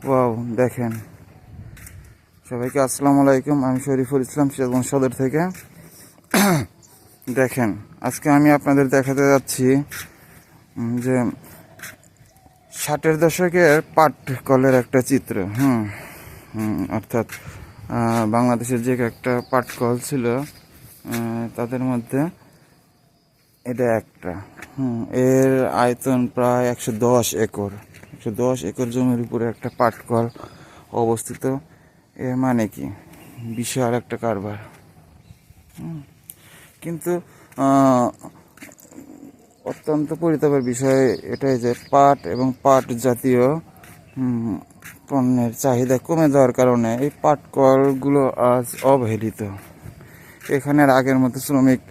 Wow, দেখেন। সবাইকে আসসালামু আলাইকুম। আমি শরীফুল ইসলাম, সিরাজগঞ্জ সদর থেকে। দেখেন, আজকে আমি আপনাদের দেখাতে যাচ্ছি যে 60-এর দশকের পাট কলের একটা চিত্র। অর্থাৎ বাংলাদেশের যে একটা পাট কল ছিল, তাদের মধ্যে এটা একটা। এর আয়তন প্রায় 110 একর জমির উপরে একটা পাট কল অবস্থিত। এর মানে কি, বিশাল একটা কারবার। কিন্তু অত্যন্ত পরিতাপের বিষয় এটাই যে পাট এবং পাট জাতীয় পণ্যের চাহিদা কমে যাওয়ার কারণে এই পাট কলগুলো আজ অবহেলিত। এখানে আর আগের মতো শ্রমিক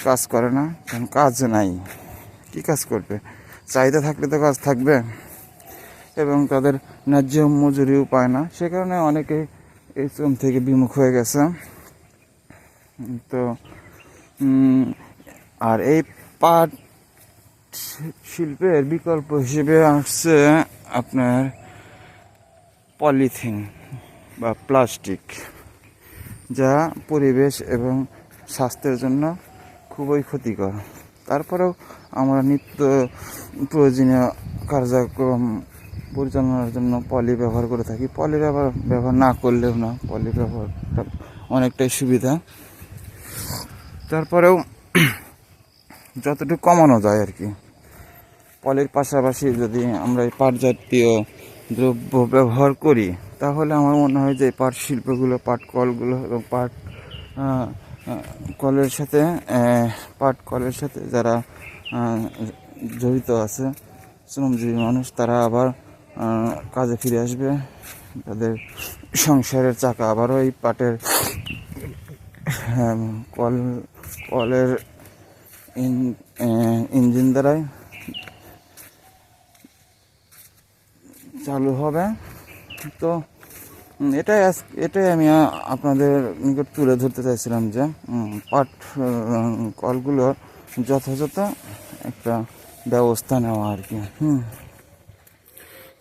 কাজ করে না, কারণ কাজ নাই। কি কাজ করবে? চাহিদা থাকলে তো কাজ থাকবে, এবং তাদের ন্যায্য মজুরিও পায় না। সে কারণে অনেকে এই শ্রম থেকে বিমুখ হয়ে গেছে। তো আর এই পাট শিল্পের বিকল্প হিসেবে আসছে আপনার পলিথিন বা প্লাস্টিক, যা পরিবেশ এবং স্বাস্থ্যের জন্য খুবই ক্ষতিকর। তারপরেও আমরা নিত্য প্রয়োজনীয় কার্যক্রম পরিচালনার জন্য পলি ব্যবহার করে থাকি। পলি ব্যবহার না করলেও না, পলি ব্যবহারটা অনেকটাই সুবিধা। তারপরেও যতটুকু কমানো যায় আর কি। পলির পাশাপাশি যদি আমরা এই পাট জাতীয় দ্রব্য ব্যবহার করি, তাহলে আমার মনে হয় যে পাট শিল্পগুলো, পাট কলগুলো এবং পাট কলের সাথে যারা জড়িত আছে, শ্রমজীবী মানুষ, তারা আবার কাজে ফিরে আসবে। তাদের সংসারের চাকা আবারও এই পাটের কলের ইঞ্জিন দ্বারাই চালু হবে। তো এটাই আমি আপনাদের নিকট তুলে ধরতে চাইছিলাম যে পাট কলগুলো যথাযথ একটা ব্যবস্থা নেওয়া আর কি।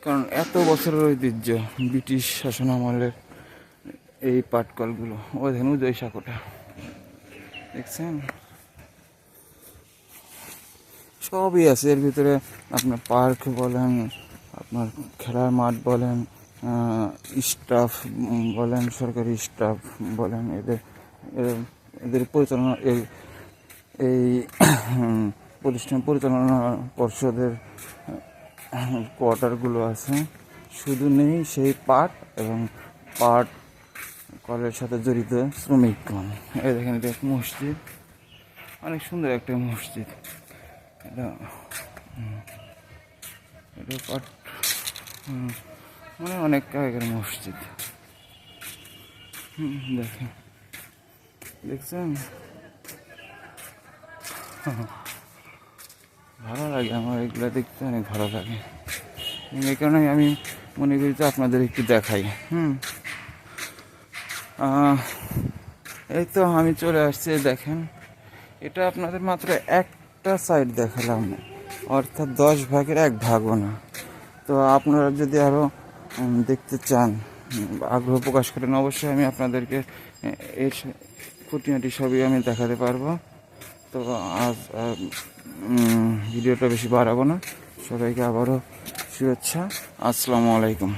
কারণ এত বছরের ঐতিহ্য, ব্রিটিশ শাসন আমলের এই পাট কলগুলো। ওই দেখেন উদয় সাঁকোটা, দেখছেন? সবই আছে এর ভিতরে। আপনার পার্ক বলেন, আপনার খেলার মাঠ বলেন, স্টাফ বলেন, সরকারি স্টাফ বলেন, এদের পরিচালনা, এই প্রতিষ্ঠান পরিচালনা পর্ষদের কোয়ার্টারগুলো আছে। শুধু নেই সেই পাট এবং পাট কলের সাথে জড়িত শ্রমিকগণ। এই দেখেন, এটা একটা মসজিদ, অনেক সুন্দর একটা মসজিদ। এটা পাট মানে অনেক আগের মসজিদ। দেখছেন? ভালো লাগে আমার এগুলো দেখতে, অনেক ভালো লাগে। এই কারণে আমি মনে করি যে আপনাদের একটু দেখাই। এই তো আমি চলে আসছি। দেখেন, এটা আপনাদের মাত্র একটা সাইড দেখালাম, অর্থাৎ 10 ভাগের 1 ভাগও না। তো আপনারা যদি আরও দেখতে চান, আগ্রহ প্রকাশ করেন, অবশ্যই আমি আপনাদেরকে এর খুঁটিনাটি সবই আমি দেখাতে পারবো। তো আজ ভিডিওটা বেশি বাড়াবো না। সবাইকে আবারও শুভেচ্ছা। আসসালামু আলাইকুম।